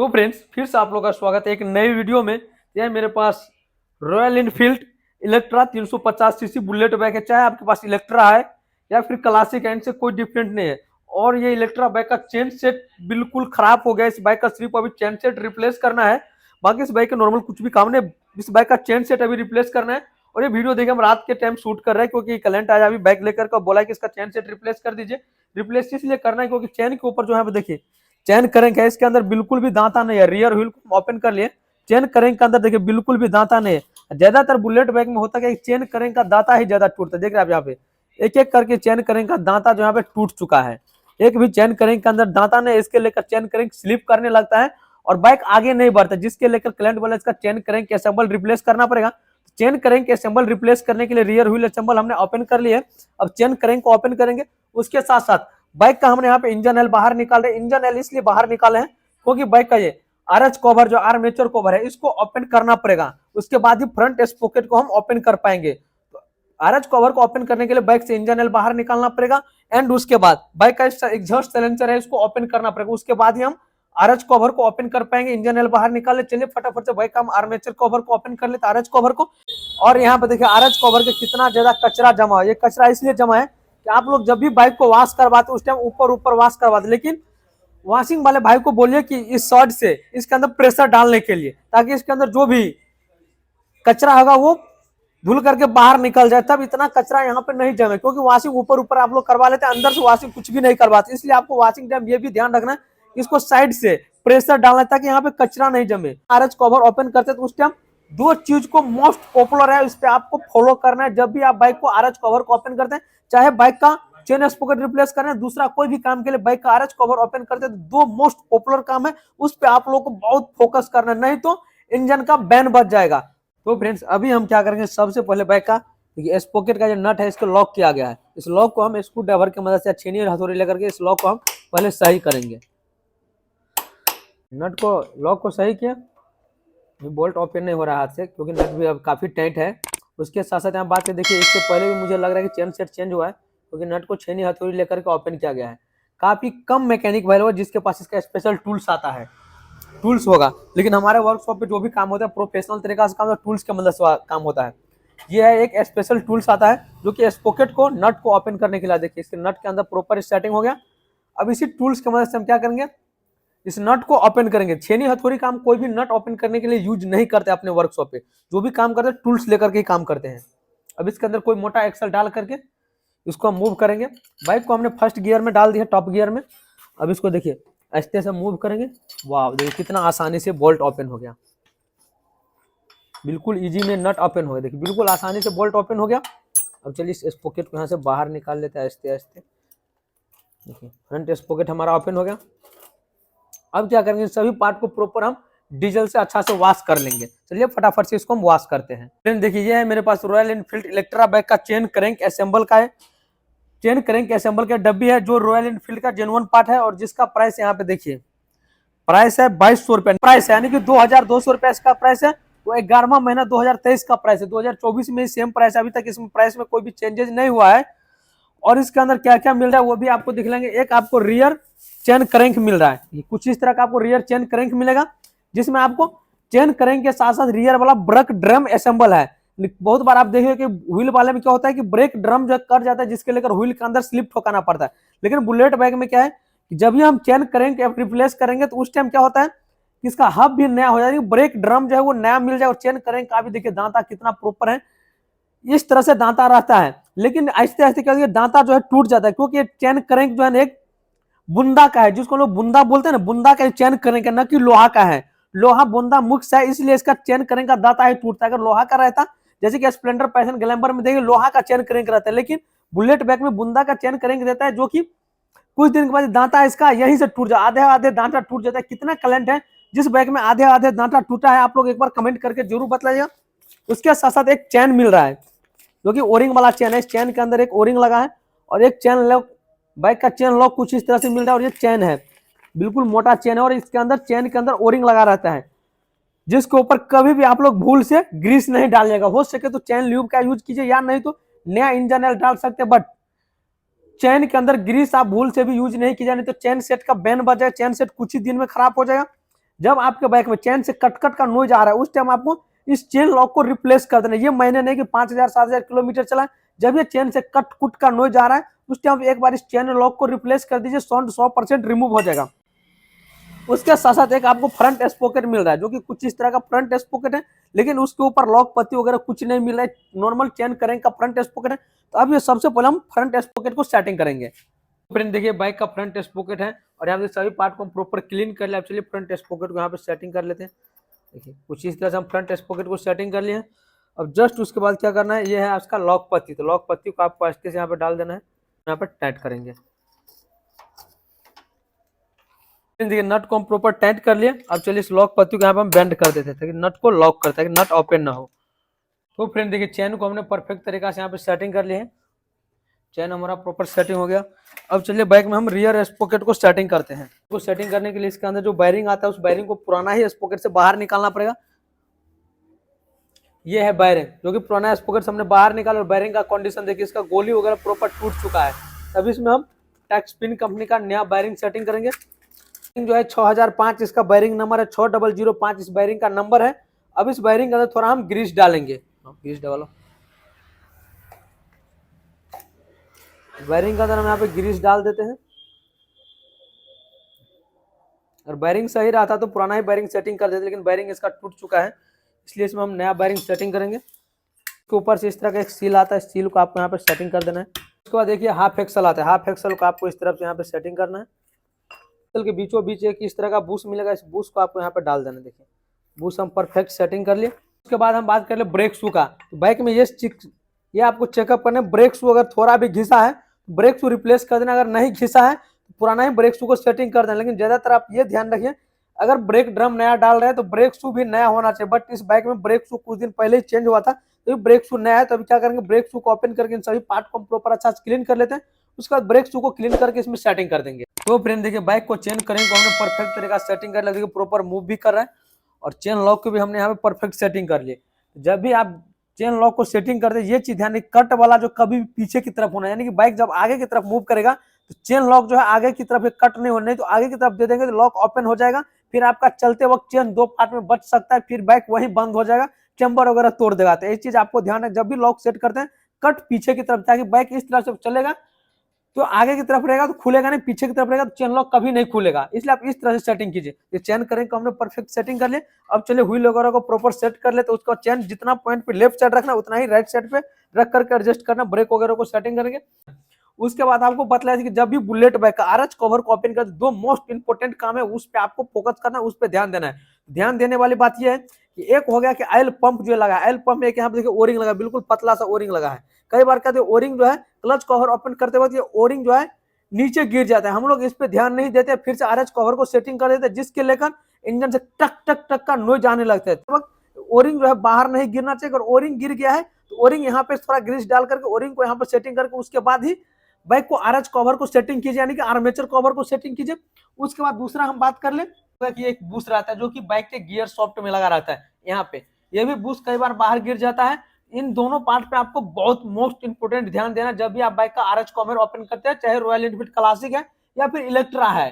तो फ्रेंड्स फिर से आप लोग का स्वागत है एक नई वीडियो में। यह मेरे पास Royal Enfield Electra 350 CC Bullet bike है। चाहे आपके पास इलेक्ट्रा है या फिर क्लासिक है, इनसे कोई डिफरेंट नहीं है। और ये इलेक्ट्रा बाइक का चेन सेट बिल्कुल खराब हो गया। इस बाइक का सिर्फ अभी चेन सेट रिप्लेस करना है, बाकी इस बाइक का नॉर्मल कुछ भी काम नहीं। इस बाइक का चेन सेट अभी रिप्लेस करना है। और ये वीडियो देखिए हम रात के टाइम शूट कर रहे हैं क्योंकि कलेंट आया अभी बाइक लेकर का बोला कि इसका चेन सेट रिप्लेस कर दीजिए। रिप्लेस इसलिए करना है क्योंकि चेन के ऊपर जो है देखिए चेन करेंग है, इसके अंदर बिल्कुल भी दांता नहीं है। रियर व्हील को ओपन कर लिए, चेन करेंग के अंदर देखिए बिल्कुल भी दांता नहीं है। ज्यादातर बुलेट बाइक में होता है कि चेन करेंग का दांता ही ज्यादा टूटता है। देख रहे हैं आप यहाँ पे एक एक करके चेन करेंग का दांता जो यहाँ पे टूट चुका है। एक भी चेन करेंग के अंदर दांता नहीं, इसके लेकर चेन करेंग स्लिप करने लगता है और बाइक आगे नहीं बढ़ता, जिसके लेकर क्लाइंट बोला इसका चेन करेंग के असेंबल रिप्लेस करना पड़ेगा। चेन करेंग के असेंबल रिप्लेस करने के लिए रियर व्हील असेंबल हमने ओपन कर लिया है। अब चेन करेंग को ओपन करेंगे, उसके साथ साथ बाइक का हमने यहाँ पे इंजन एल बाहर निकाल रहे। इंजन एल इसलिए बाहर निकाले हैं क्योंकि बाइक का ये आरएच कवर जो आर्मेचर कवर है इसको ओपन करना पड़ेगा, उसके बाद ही फ्रंट स्पोकेट को हम ओपन कर पाएंगे। तो आरएच कवर को ओपन करने के लिए बाइक से इंजन एल बाहर निकालना पड़ेगा एंड उसके बाद बाइक का एग्जॉस्ट साइलेंसर है इसको ओपन करना पड़ेगा। उसके बाद ही हम आरएच कवर को ओपन कर पाएंगे। इंजन एल बाहर निकाल ले, चलिए फटाफट से बाइक का हम आर्मेचर कवर को ओपन कर लेते आरएच कवर को। और यहाँ पे देखिए आरएच कवर के कितना ज्यादा कचरा जमा है। ये कचरा इसलिए जमा है कि आप लोग जब भी बाइक को वॉश करवाते उस टाइम ऊपर ऊपर वॉश करवाते, लेकिन वॉशिंग वाले भाई को बोलिए कि इस शॉर्ट से इसके अंदर प्रेशर डालने के लिए, ताकि इसके अंदर जो भी कचरा होगा वो धुल करके बाहर निकल जाए, तब इतना कचरा यहाँ पे नहीं जमे। क्योंकि वॉशिंग ऊपर ऊपर आप लोग करवा लेते हैं, अंदर से वॉशिंग कुछ भी नहीं करवाते। इसलिए आपको वॉशिंग टाइम ये भी ध्यान रखना है, इसको साइड से प्रेशर डालना ताकि यहाँ पे कचरा नहीं जमे। आरएच कवर ओपन करते तो उस टाइम दो चीज को मोस्ट पॉपुलर है, इस पे आपको फॉलो करना है। जब भी आप बाइक को आरएच कवर को ओपन करते हैं, चाहे बाइक का चेन स्पोकेट रिप्लेस करना है, दूसरा कोई भी काम के लिए बाइक का आरएच कवर ओपन करते हैं, तो दो मोस्ट पॉपुलर काम है, उस पे आप लोग को बहुत फोकस करना है, नहीं तो इंजन का बैन बच जाएगा। तो फ्रेंड्स अभी हम क्या करेंगे, सबसे पहले बाइक का स्पोकेट का जो नट है इसको लॉक किया गया है, इस लॉक को हम स्क्रू ड्राइवर की मदद से छेनी और हथौड़ी लेकर के इस लॉक को हम पहले सही करेंगे। नट को लॉक को सही किया, बोल्ट ओपन नहीं हो रहा हाथ से क्योंकि नट भी अब काफी टाइट है। उसके साथ साथ यहाँ बात है, देखिए इससे पहले भी मुझे लग रहा है कि चेन सेट चेंज हुआ है क्योंकि नट को छेनी हथौड़ी लेकर के ओपन किया गया है। काफी कम मैकेनिक भाई लोग जिसके पास इसका स्पेशल टूल्स आता है, टूल्स होगा, लेकिन हमारे वर्कशॉप पे जो भी काम होता है प्रोफेशनल तरीका से काम होता है, टूल्स के मदद से काम होता है। ये है एक स्पेशल टूल्स आता है जो कि स्पोकेट को नट को ओपन करने के लिए। देखिए इसके नट के अंदर प्रॉपर सेटिंग हो गया। अब इसी टूल्स की मदद से हम क्या करेंगे, इस नट को ओपन करेंगे। छेनी हथौड़ी का हम कोई भी नट ओपन करने के लिए यूज नहीं करते अपने वर्कशॉप पे, जो भी काम करते हैं टूल्स लेकर के ही काम करते हैं। अब इसके अंदर कोई मोटा एक्सल डाल करके इसको हम मूव करेंगे। बाइक को हमने फर्स्ट गियर में डाल दिया, टॉप गियर में। अब इसको देखिए ऐसे से मूव करेंगे, वाह देखिए कितना आसानी से बोल्ट ओपन हो गया, बिल्कुल इजी में नट ओपन हो गया। देखिए बिल्कुल आसानी से बोल्ट ओपन हो गया। अब चलिए इस स्पोकेट को यहाँ से बाहर निकाल लेते हैं आहिस्ते आहिस्ते। देखिए फ्रंट स्पोकेट हमारा ओपन हो गया। अब क्या करेंगे, सभी पार्ट को प्रॉपर हम डीजल से अच्छा से वॉश कर लेंगे। चलिए फटाफट से इसको हम वॉश करते हैं। फ्रेंड देखिए ये है मेरे पास रॉयल एनफील्ड इलेक्ट्रा बाइक का चेन क्रैंक असेंबल का है। चेन क्रैंक असेंबल का डब्बी है जो रॉयल एनफील्ड का जेन्युइन पार्ट है और जिसका प्राइस यहाँ पे देखिए प्राइस है 2200 रुपए प्राइस है, यानी कि 2200 रुपए इसका प्राइस है। वो 11वां महीना 2023 का प्राइस है। 2024 में सेम प्राइस है, अभी तक इसमें प्राइस में कोई भी चेंजेस नहीं हुआ है। और इसके अंदर क्या क्या मिल रहा है वो भी आपको दिखलाएंगे। एक आपको रियर चेन क्रैंक मिल रहा है, कुछ इस तरह का आपको रियर चेन क्रैंक मिलेगा, जिसमें आपको चेन क्रैंक के साथ साथ रियर वाला ब्रेक ड्रम असेंबल है। बहुत बार आप देखिए कि व्हील वाले में क्या होता है कि ब्रेक ड्रम जो कर जाता है, जिसके लेकर व्हील के अंदर स्लिप ठोकाना पड़ता है। लेकिन बुलेट बाइक में क्या है कि जब भी हम चेन क्रैंक रिप्लेस करेंगे तो उस टाइम क्या होता है कि इसका हब भी नया हो जाएगा, ब्रेक ड्रम जो है वो नया मिल जाए। और चेन क्रैंक का भी देखिए दांता कितना प्रॉपर है, इस तरह से दांता रहता है। लेकिन आहिस्ते आहिस्ते क्या दांता जो है टूट जाता है, क्योंकि चेन क्रैंक जो है एक बुंदा का है, जिसको लोग बुंदा बोलते हैं ना, बुंदा का चेन क्रैंक है, न कि लोहा का है। लोहा बुंदा मुक्त है, इसलिए इसका चेन क्रैंक का दांता ही टूटता है। अगर लोहा का रहता, जैसे कि स्प्लेंडर पैशन ग्लैमर में देखिए लोहा का चेन क्रैंक रहता है, लेकिन बुलेट बाइक में बुंदा का चेन क्रैंक रहता है, जो कि कुछ दिन के बाद दांता इसका यहीं से टूट जाता है, आधे आधे दांता टूट जाता है। कितना कलेंट है जिस बाइक में आधे आधे दांता टूटा है, आप लोग एक बार कमेंट करके जरूर बताइएगा। उसके साथ साथ एक चैन मिल रहा है जो कि ओरिंग वाला चैन है। इस चैन के अंदर एक ओरिंग लगा है और एक चैन लॉक, बाइक का चैन लॉक कुछ इस तरह से मिल रहा है। और ये चैन है, बिल्कुल मोटा चैन है और इसके अंदर चैन के अंदर ओरिंग लगा रहता है, जिसके ऊपर कभी भी आप लोग भूल से ग्रीस नहीं डालिएगा। हो सके तो चैन ल्यूब का यूज कीजिए, या नहीं तो नया इंजन ऑयल डाल सकते, बट चैन के अंदर ग्रीस आप भूल से भी यूज नहीं कीजिए, नहीं तो चैन सेट का बैन बच जाए। चैन सेट कुछ ही दिन में खराब हो जाएगा। जब आपके बाइक में चेन से कट कट का नॉइज आ रहा है उस टाइम आपको इस चेन लॉक को रिप्लेस कर देना। ये मैंने नहीं कि 5000 7000 किलोमीटर चला, जब ये चेन से कट कुट का नॉइज आ रहा है उस टाइम एक बार इस चेन लॉक को रिप्लेस कर दीजिए, साउंड 100% रिमूव हो जाएगा। उसके साथ साथ एक आपको फ्रंट स्पॉकेट मिल रहा है जो कि कुछ इस तरह का फ्रंट स्पॉकेट है, लेकिन उसके ऊपर लॉक पत्ती वगैरह कुछ नहीं मिल रहा है, नॉर्मल चेन करेंगे का फ्रंट स्पॉकेट है। तो अब ये सबसे पहले हम फ्रंट स्पॉकेट को सेटिंग करेंगे। फ्रेंड देखिए बाइक का फ्रंट स्पॉकेट है और यहाँ पे सभी पार्ट को हम प्रॉपर क्लीन कर लिया। चलिए फ्रंट स्पॉकेट को यहाँ पे सेटिंग कर लेते हैं। देखिए कुछ इस तरह से हम फ्रंट स्पॉकेट को सेटिंग कर लिए हैं। अब जस्ट उसके बाद क्या करना है, ये है आपका लॉक पत्ती। तो लॉक पत्ती को आपको आस्ते से यहाँ पे डाल देना है, यहाँ पे टाइट करेंगे। देखिए नट को हम प्रॉपर टाइट कर लिए। अब चलिए इस लॉक पत्ती को यहाँ पे हम बेंड कर देते हैं ताकि नट को लॉक करता है कि नट ओपन ना हो। तो फ्रेंड देखिए चेन को हमने परफेक्ट तरीका से यहाँ पे सेटिंग कर लिए है, चेन हमारा प्रॉपर सेटिंग हो गया। अब चलिए बाइक में हम रियर स्पॉकेट को सेटिंग करते हैं। तो सेटिंग करने के लिए इसके अंदर जो वायरिंग आता है उस वायरिंग को पुराना ही स्पॉकेट से बाहर निकालना पड़ेगा। ये है वायरिंग जो कि पुराना स्पॉकेट से हमने बाहर निकाला और वायरिंग का कंडीशन देखिए, इसका गोली वगैरह प्रॉपर टूट चुका है। तभी इसमें हम टैक्सपिन कंपनी का नया वायरिंग सेटिंग करेंगे। जो है 6005 इसका वायरिंग नंबर है, 6005 इस वायरिंग का नंबर है। अब इस वायरिंग के अंदर थोड़ा हम ग्रीस डालेंगे, ग्रीस डालो। वायरिंग का अंदर हम यहाँ पे ग्रीस डाल देते हैं। और वायरिंग सही रहा था तो पुराना ही वायरिंग सेटिंग कर देते, लेकिन वायरिंग इसका टूट चुका है इसलिए इसमें हम नया वायरिंग सेटिंग करेंगे। इसके ऊपर से इस तरह का एक सील आता है, सील को आपको यहाँ पे सेटिंग कर देना है। उसके बाद देखिए हाफ एक्सल आता है, हाफ एक्सल को आपको इस तरफ से यहाँ पे सेटिंग करना है। एक्सल के बीचों बीच एक इस तरह का बूस्ट मिलेगा, इस बूस्ट को आपको यहाँ पे डाल देना है। देखिए बूस्ट हम परफेक्ट सेटिंग कर लिए। उसके बाद हम बात कर ले ब्रेक शू का। तो बाइक में ये आपको चेकअप करना है, ब्रेक शू अगर थोड़ा भी घिसा है ब्रेक शू रिप्लेस कर देना, अगर नहीं घिसा है तो पुराना ही ब्रेक शू को सेटिंग कर देना। लेकिन ज्यादातर आप ये ध्यान रखिए अगर ब्रेक ड्रम नया डाल रहे हैं तो ब्रेक शू भी नया होना चाहिए। बट इस बाइक में ब्रेक शू कुछ दिन पहले ही चेंज हुआ था तो ब्रेक शू नया है। तो अभी क्या करेंगे, ब्रेक शू को ओपन करके इन सभी पार्ट को प्रॉपर अच्छा से क्लीन कर लेते हैं। उसके बाद ब्रेक शू को क्लीन करके इसमें सेटिंग कर देंगे। तो फ्रेंड देखिए बाइक को चेन करेंगे को हमने परफेक्ट तरीका से सेटिंग कर लिया, प्रॉपर मूव भी कर रहा है और चेन लॉक को भी हमने यहाँ पे परफेक्ट सेटिंग कर लिए। जब भी आप चेन लॉक को सेटिंग करते ये चीज ध्यान रखिए, कट वाला जो कभी भी पीछे की तरफ होना, यानी कि बाइक जब आगे की तरफ मूव करेगा तो चेन लॉक जो है आगे की तरफ कट नहीं होना, नहीं तो आगे की तरफ दे देंगे तो लॉक ओपन हो जाएगा। फिर आपका चलते वक्त चेन दो पार्ट में बच सकता है, फिर बाइक वहीं बंद हो जाएगा, चैम्बर वगैरह तोड़ देगा। तो ये चीज आपको ध्यान है, जब भी लॉक सेट करते हैं कट पीछे की तरफ, ताकि बाइक इस तरह से चलेगा तो आगे की तरफ रहेगा तो खुलेगा नहीं, पीछे की तरफ रहेगा तो चेन लॉक कभी नहीं खुलेगा। इसलिए आप इस तरह से सेटिंग कीजिए। ये चेन करेंगे तो हमने परफेक्ट सेटिंग कर ले। अब चलिए व्हील वगैरह को प्रॉपर सेट कर ले। तो उसका चेन जितना पॉइंट पे लेफ्ट साइड रखना उतना ही राइट साइड पे रख करके एडजस्ट करना। ब्रेक वगैरह को सेटिंग करेंगे। उसके बाद आपको बतलाया कि जब भी बुलेट बाइक का आरएच कवर को ओपन कर, दो मोस्ट इंपोर्टेंट काम है उस पर आपको फोकस करना है, उस पर ध्यान देना है। ध्यान देने वाली बात यह है कि एक हो गया कि ऑयल पंप जो लगा है, ऑयल पंप में यहाँ पे देखिए ओरिंग लगा, बिल्कुल पतला सा ओरिंग लगा है। कई बार कहते हैं ओरिंग जो है क्लच कवर ओपन करते वक्त ये ओरिंग जो है नीचे गिर जाता है, हम लोग इस पे ध्यान नहीं देते, फिर से आरएच कवर को सेटिंग कर देते हैं, जिसके लेकर इंजन से टक टक टक का नॉइज आने लगता है। तो ओरिंग जो है बाहर नहीं गिरना चाहिए। अगर ओरिंग गिर गया है तो ओरिंग यहाँ पे थोड़ा ग्रीस डाल करके ओरिंग को यहाँ पे सेटिंग करके उसके बाद ही बाइक को आरएच कवर को सेटिंग कीजिए, यानी कि आर्मेचर कवर को सेटिंग कीजिए। उसके बाद दूसरा हम बात कर ले कि एक बूस्ट रहता है जो कि बाइक के गियर सॉफ्ट में लगा रहता है, यहाँ पे ये भी बूस्ट कई बार बाहर गिर जाता है। इन दोनों पार्ट पे आपको बहुत मोस्ट इंपोर्टेंट ध्यान देना जब भी आप बाइक का आरएच कवर ओपन करते हैं, चाहे रॉयल एनफील्ड क्लासिक है या फिर इलेक्ट्रा है,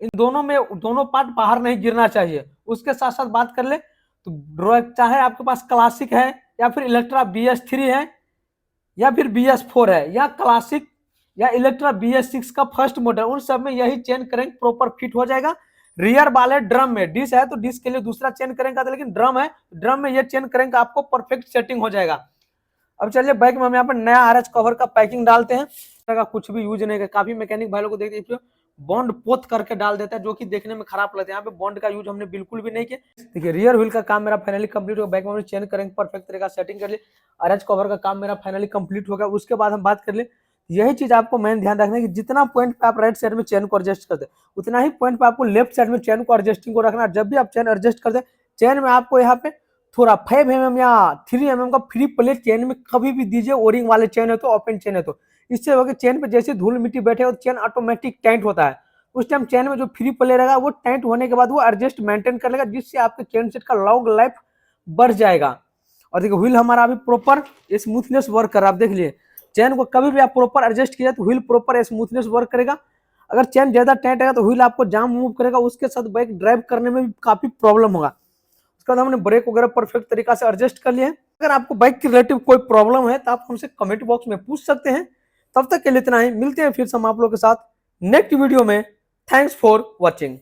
इन दोनों में दोनों पार्ट बाहर नहीं गिरना चाहिए। उसके साथ साथ बात कर ले तो चाहे आपके पास क्लासिक है या फिर इलेक्ट्रा BS3 है या फिर BS4 है या क्लासिक या इलेक्ट्रा BS6 का फर्स्ट मॉडल, उन सब में यही चेन करेंगे प्रॉपर फिट हो जाएगा। रियर वाले ड्रम में डिस है तो डिस के लिए दूसरा चेन करेंगे, लेकिन ड्रम है ड्रम में ये चेन करेंगे आपको परफेक्ट सेटिंग हो जाएगा। अब चलिए बाइक में हम यहाँ पर नया आरएच कवर का पैकिंग डालते हैं। का कुछ भी यूज नहीं है, काफी मैकेनिक भाई लोग को देखिए बॉन्ड पोत करके डाल देता है जो कि देखने में खराब लगता है। यहाँ पे बॉन्ड का यूज हमने बिल्कुल भी नहीं किया। देखिए रियर व्हील का काम मेरा फाइनली कंप्लीट हो गया, बाइक में चेन करेंगे परफेक्ट तरीका सेटिंग कर लिए, आरएच कवर का काम मेरा फाइनली कंप्लीट हो गया। उसके बाद हम बात कर ले, यही चीज आपको मेन ध्यान रखना है कि जितना पॉइंट पे आप राइट साइड में चेन को एडजस्ट करते उतना ही पॉइंट पे आपको लेफ्ट साइड में चेन को एडजस्टिंग को रखना। जब भी आप चेन एडजस्ट करते चेन में आपको यहाँ पे थोड़ा 5 mm या 3 mm का फ्री प्लेट चेन में कभी भी दीजिए। ओरिंग वाले चेन है तो ओपन चेन है तो इससे होगा चेन पे जैसे धूल मिट्टी बैठे हो तो चेन ऑटोमेटिक टाइट होता है। उस टाइम चेन में जो फ्री प्ले रहेगा वो टाइट होने के बाद वो एडजस्ट मेंटेन कर लेगा, जिससे आपके चेन सेट का लॉन्ग लाइफ बढ़ जाएगा। और देखिए व्हील हमारा अभी प्रॉपर स्मूथनेस वर्क कर रहा है। आप देख लिए चेन को कभी भी आप प्रॉपर एडजस्ट किया तो व्हील प्रॉपर स्मूथनेस वर्क करेगा। अगर चेन ज्यादा टाइट है तो व्हील आपको जाम मूव करेगा, उसके साथ बाइक ड्राइव करने में भी काफी प्रॉब्लम होगा। उसके बाद हमने ब्रेक वगैरह परफेक्ट तरीका से एडजस्ट कर लिया है। अगर आपको बाइक की रिलेटिव कोई प्रॉब्लम है तो आप हमसे कमेंट बॉक्स में पूछ सकते हैं। तब तक के लिए इतना ही, मिलते हैं फिर से हम आप लोगों के साथ नेक्स्ट वीडियो में। Thanks for watching.